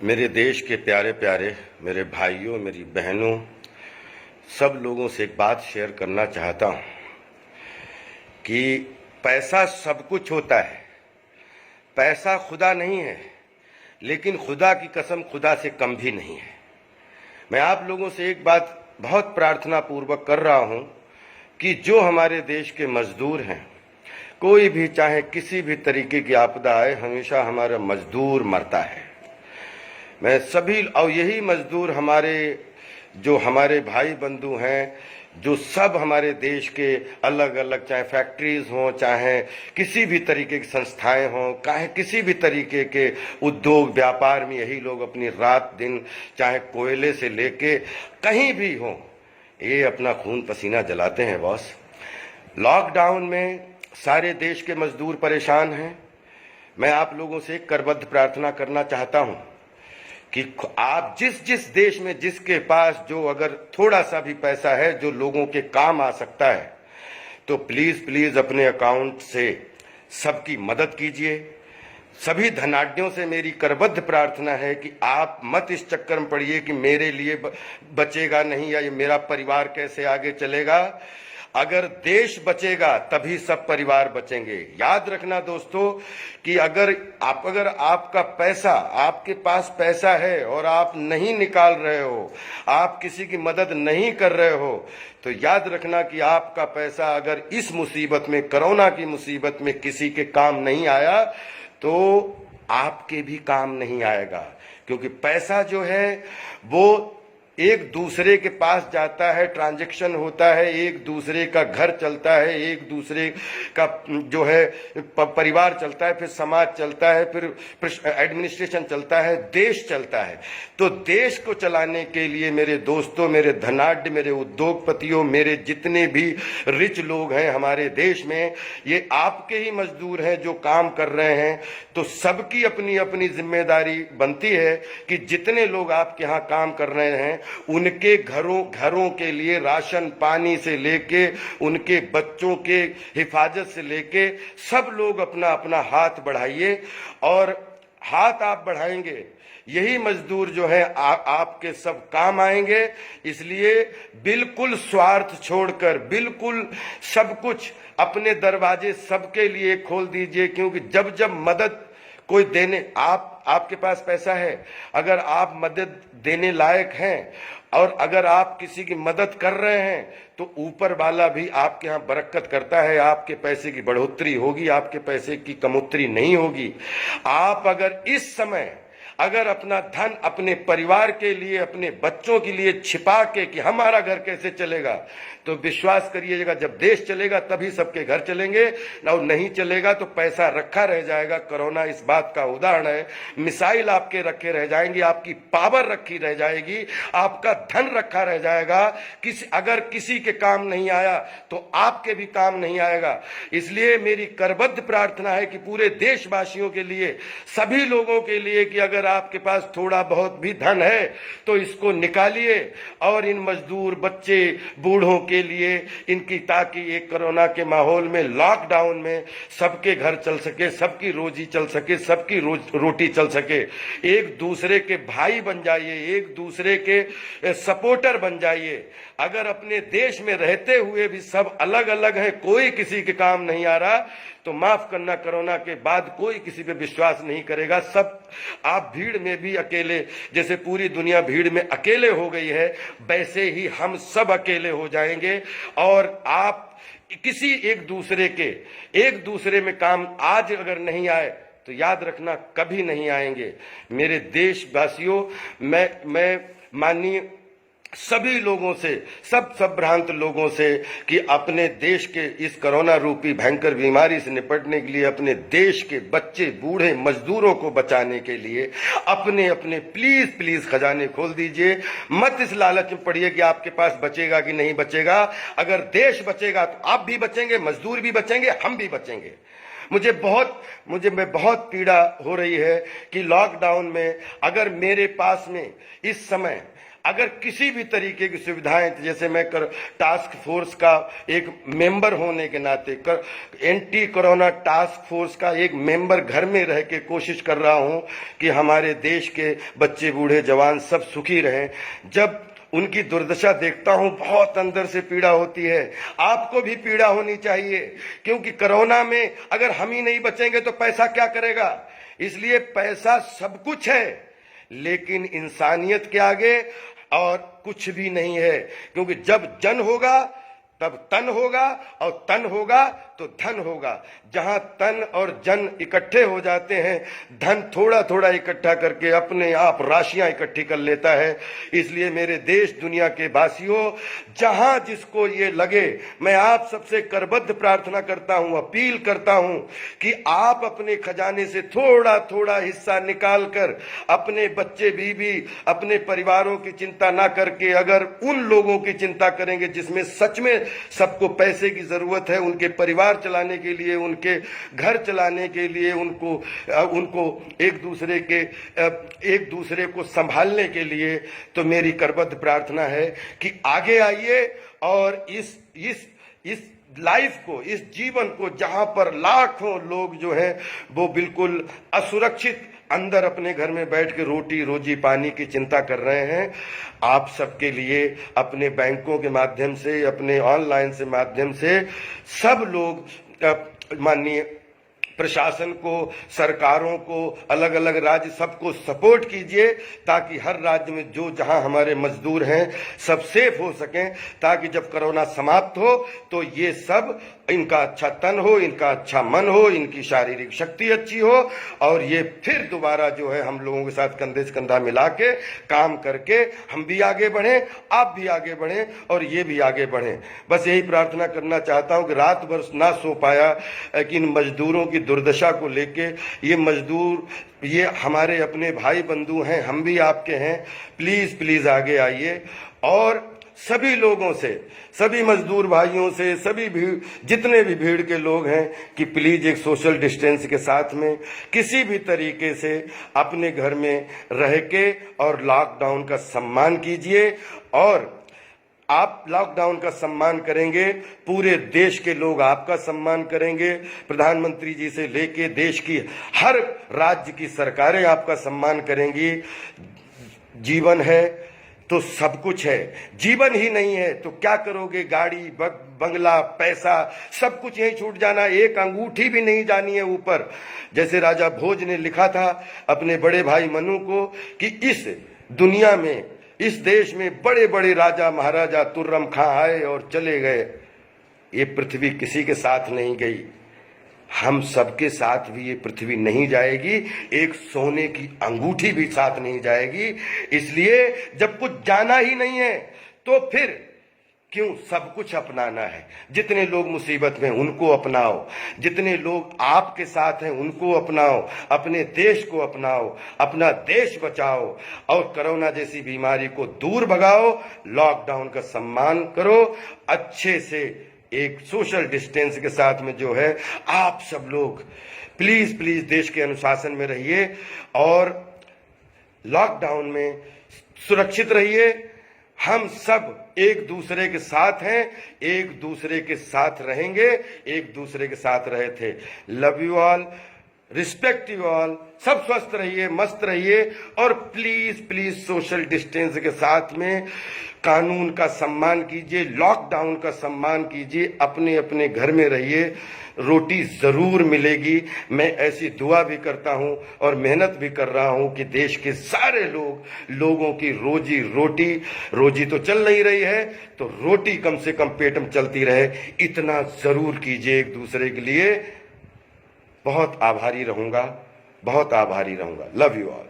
मेरे देश के प्यारे प्यारे मेरे भाइयों, मेरी बहनों, सब लोगों से एक बात शेयर करना चाहता हूँ कि पैसा सब कुछ होता है। पैसा खुदा नहीं है, लेकिन खुदा की कसम खुदा से कम भी नहीं है। मैं आप लोगों से एक बात बहुत प्रार्थना पूर्वक कर रहा हूँ कि जो हमारे देश के मजदूर हैं, कोई भी चाहे किसी भी तरीके की आपदा आए, हमेशा हमारा मजदूर मरता है। मैं सभी, और यही मजदूर हमारे भाई बंधु हैं, जो सब हमारे देश के अलग अलग, चाहे फैक्ट्रीज हों, चाहे किसी भी तरीके की संस्थाएं हों, चाहे किसी भी तरीके के उद्योग व्यापार में, यही लोग अपनी रात दिन, चाहे कोयले से लेके कहीं भी हों, ये अपना खून पसीना जलाते हैं बॉस। लॉकडाउन में सारे देश के मजदूर परेशान हैं। मैं आप लोगों से एक करबद्ध प्रार्थना करना चाहता हूं कि आप जिस देश में, जिसके पास जो अगर थोड़ा सा भी पैसा है जो लोगों के काम आ सकता है, तो प्लीज प्लीज अपने अकाउंट से सबकी मदद कीजिए। सभी धनाढ्यों से मेरी करबद्ध प्रार्थना है कि आप मत इस चक्कर में पड़िए कि मेरे लिए बचेगा नहीं, या ये मेरा परिवार कैसे आगे चलेगा। अगर देश बचेगा तभी सब परिवार बचेंगे। याद रखना दोस्तों कि अगर आपका पैसा, आपके पास पैसा है और आप नहीं निकाल रहे हो, आप किसी की मदद नहीं कर रहे हो, तो याद रखना कि आपका पैसा अगर इस मुसीबत में, कोरोना की मुसीबत में किसी के काम नहीं आया, तो आपके भी काम नहीं आएगा। क्योंकि पैसा जो है वो एक दूसरे के पास जाता है, ट्रांजैक्शन होता है, एक दूसरे का घर चलता है, एक दूसरे का जो है परिवार चलता है, फिर समाज चलता है, फिर एडमिनिस्ट्रेशन चलता है, देश चलता है। तो देश को चलाने के लिए मेरे दोस्तों, मेरे धनाढ्य, मेरे उद्योगपतियों, मेरे जितने भी रिच लोग हैं हमारे देश में, ये आपके ही मजदूर हैं जो काम कर रहे हैं। तो सबकी अपनी अपनी जिम्मेदारी बनती है कि जितने लोग आपके यहाँ काम कर रहे हैं, उनके घरों के लिए राशन पानी से लेके, उनके बच्चों के हिफाजत से लेके, सब लोग अपना अपना हाथ बढ़ाइए। और हाथ आप बढ़ाएंगे, यही मजदूर जो है आपके सब काम आएंगे। इसलिए बिल्कुल स्वार्थ छोड़कर, बिल्कुल सब कुछ, अपने दरवाजे सबके लिए खोल दीजिए। क्योंकि जब जब मदद कोई देने, आपके पास पैसा है, अगर आप मदद देने लायक हैं और अगर आप किसी की मदद कर रहे हैं, तो ऊपर वाला भी आपके यहाँ बरकत करता है। आपके पैसे की बढ़ोतरी होगी, आपके पैसे की कमोतरी नहीं होगी। आप अगर इस समय अपना धन अपने परिवार के लिए, अपने बच्चों के लिए छिपा के कि हमारा घर कैसे चलेगा, तो विश्वास करिएगा जब देश चलेगा तभी सबके घर चलेंगे, और नहीं चलेगा तो पैसा रखा रह जाएगा। कोरोना इस बात का उदाहरण है। मिसाइल आपके रखे रह जाएंगी, आपकी पावर रखी रह जाएगी, आपका धन रखा रह जाएगा। अगर किसी के काम नहीं आया तो आपके भी काम नहीं आएगा। इसलिए मेरी करबद्ध प्रार्थना है कि पूरे देशवासियों के लिए, सभी लोगों के लिए, कि अगर आपके पास थोड़ा बहुत भी धन है तो इसको निकालिए और इन मजदूर, बच्चे, बूढ़ों के लिए इनकी, ताकि एक कोरोना के माहौल में, लॉकडाउन में सबके घर चल सके, सबकी रोजी चल सके, सबकी रोटी चल सके। एक दूसरे के भाई बन जाइए, एक दूसरे के सपोर्टर बन जाइए। अगर अपने देश में रहते हुए भी सब अलग अलग हैं, कोई किसी के काम नहीं आ रहा, तो माफ करना, कोरोना के बाद कोई किसी पे विश्वास नहीं करेगा। सब आप भीड़ में भी अकेले, जैसे पूरी दुनिया भीड़ में अकेले हो गई है, वैसे ही हम सब अकेले हो जाएंगे। और आप किसी एक दूसरे में काम आज अगर नहीं आए तो याद रखना कभी नहीं आएंगे। मेरे देशवासियों, मैं माननीय सभी लोगों से, सब भ्रांत लोगों से, कि अपने देश के इस कोरोना रूपी भयंकर बीमारी से निपटने के लिए, अपने देश के बच्चे, बूढ़े, मजदूरों को बचाने के लिए अपने अपने प्लीज खजाने खोल दीजिए। मत इस लालच में पड़िए कि आपके पास बचेगा कि नहीं बचेगा। अगर देश बचेगा तो आप भी बचेंगे, मजदूर भी बचेंगे, हम भी बचेंगे। मुझे बहुत पीड़ा हो रही है कि लॉकडाउन में अगर मेरे पास में इस समय अगर किसी भी तरीके की सुविधाएं, जैसे मैं टास्क फोर्स का एक मेंबर होने के नाते एंटी कोरोना टास्क फोर्स का एक मेंबर घर में रह के कोशिश कर रहा हूं कि हमारे देश के बच्चे बूढ़े जवान सब सुखी रहें। जब उनकी दुर्दशा देखता हूं बहुत अंदर से पीड़ा होती है। आपको भी पीड़ा होनी चाहिए, क्योंकि कोरोना में अगर हम ही नहीं बचेंगे तो पैसा क्या करेगा। इसलिए पैसा सब कुछ है, लेकिन इंसानियत के आगे और कुछ भी नहीं है। क्योंकि जब जन होगा तब तन होगा, और तन होगा तो धन होगा। जहां तन और जन इकट्ठे हो जाते हैं, धन थोड़ा थोड़ा इकट्ठा करके अपने आप राशियां इकट्ठी कर लेता है। इसलिए मेरे देश दुनिया के वासियों, जहां जिसको ये लगे, मैं आप सबसे करबद्ध प्रार्थना करता हूं, अपील करता हूं कि आप अपने खजाने से थोड़ा थोड़ा हिस्सा निकाल कर अपने बच्चे बीवी, अपने परिवारों की चिंता ना करके अगर उन लोगों की चिंता करेंगे जिसमें सच में सबको पैसे की जरूरत है, उनके परिवार चलाने के लिए, उनके घर चलाने के लिए, उनको एक दूसरे को संभालने के लिए, तो मेरी करबद्ध प्रार्थना है कि आगे आइए और इस लाइफ को, इस जीवन को, जहां पर लाखों लोग जो हैं वो बिल्कुल असुरक्षित अंदर अपने घर में बैठ के रोटी रोजी पानी की चिंता कर रहे हैं, आप सबके लिए अपने बैंकों के माध्यम से, अपने ऑनलाइन से माध्यम से सब लोग माननीय प्रशासन को, सरकारों को, अलग अलग राज्य सबको सपोर्ट कीजिए, ताकि हर राज्य में जो जहां हमारे मजदूर हैं सब सेफ हो सकें, ताकि जब कोरोना समाप्त हो तो ये सब, इनका अच्छा तन हो, इनका अच्छा मन हो, इनकी शारीरिक शक्ति अच्छी हो, और ये फिर दोबारा जो है हम लोगों के साथ कंधे से कंधा मिला के काम करके हम भी आगे बढ़ें, आप भी आगे बढ़ें और ये भी आगे बढ़ें। बस यही प्रार्थना करना चाहता हूं कि रात भर ना सो पाया कि इन मजदूरों की दुर्दशा को लेके, ये मजदूर, ये हमारे अपने भाई बंधु हैं, हम भी आपके हैं, प्लीज प्लीज आगे आइए और सभी लोगों से, सभी मजदूर भाइयों से, सभी भीड़, जितने भी भीड़ के लोग हैं, कि प्लीज एक सोशल डिस्टेंस के साथ में किसी भी तरीके से अपने घर में रह के और लॉकडाउन का सम्मान कीजिए। और आप लॉकडाउन का सम्मान करेंगे, पूरे देश के लोग आपका सम्मान करेंगे, प्रधानमंत्री जी से लेके देश की हर राज्य की सरकारें आपका सम्मान करेंगी। जीवन है तो सब कुछ है, जीवन ही नहीं है तो क्या करोगे। गाड़ी, बंगला, पैसा, सब कुछ यही छूट जाना, एक अंगूठी भी नहीं जानी है ऊपर। जैसे राजा भोज ने लिखा था अपने बड़े भाई मनु को कि इस दुनिया में, इस देश में बड़े बड़े राजा महाराजा तुर्रम खां आए और चले गए, ये पृथ्वी किसी के साथ नहीं गई, हम सबके साथ भी ये पृथ्वी नहीं जाएगी, एक सोने की अंगूठी भी साथ नहीं जाएगी। इसलिए जब कुछ जाना ही नहीं है तो फिर क्यों सब कुछ अपनाना है। जितने लोग मुसीबत में उनको अपनाओ, जितने लोग आपके साथ हैं उनको अपनाओ, अपने देश को अपनाओ, अपना देश बचाओ और कोरोना जैसी बीमारी को दूर भगाओ। लॉकडाउन का सम्मान करो, अच्छे से एक सोशल डिस्टेंस के साथ में जो है आप सब लोग प्लीज प्लीज देश के अनुशासन में रहिए और लॉकडाउन में सुरक्षित रहिए। हम सब एक दूसरे के साथ हैं, एक दूसरे के साथ रहेंगे, एक दूसरे के साथ रहे थे। Love you all, respect you all, सब स्वस्थ रहिए, मस्त रहिए और प्लीज प्लीज सोशल डिस्टेंस के साथ में कानून का सम्मान कीजिए, लॉकडाउन का सम्मान कीजिए, अपने अपने घर में रहिए, रोटी जरूर मिलेगी। मैं ऐसी दुआ भी करता हूं और मेहनत भी कर रहा हूं कि देश के सारे लोगों की रोजी तो चल नहीं रही है, तो रोटी कम से कम पेट में चलती रहे, इतना जरूर कीजिए एक दूसरे के लिए। बहुत आभारी रहूंगा, बहुत आभारी रहूंगा। Love you all.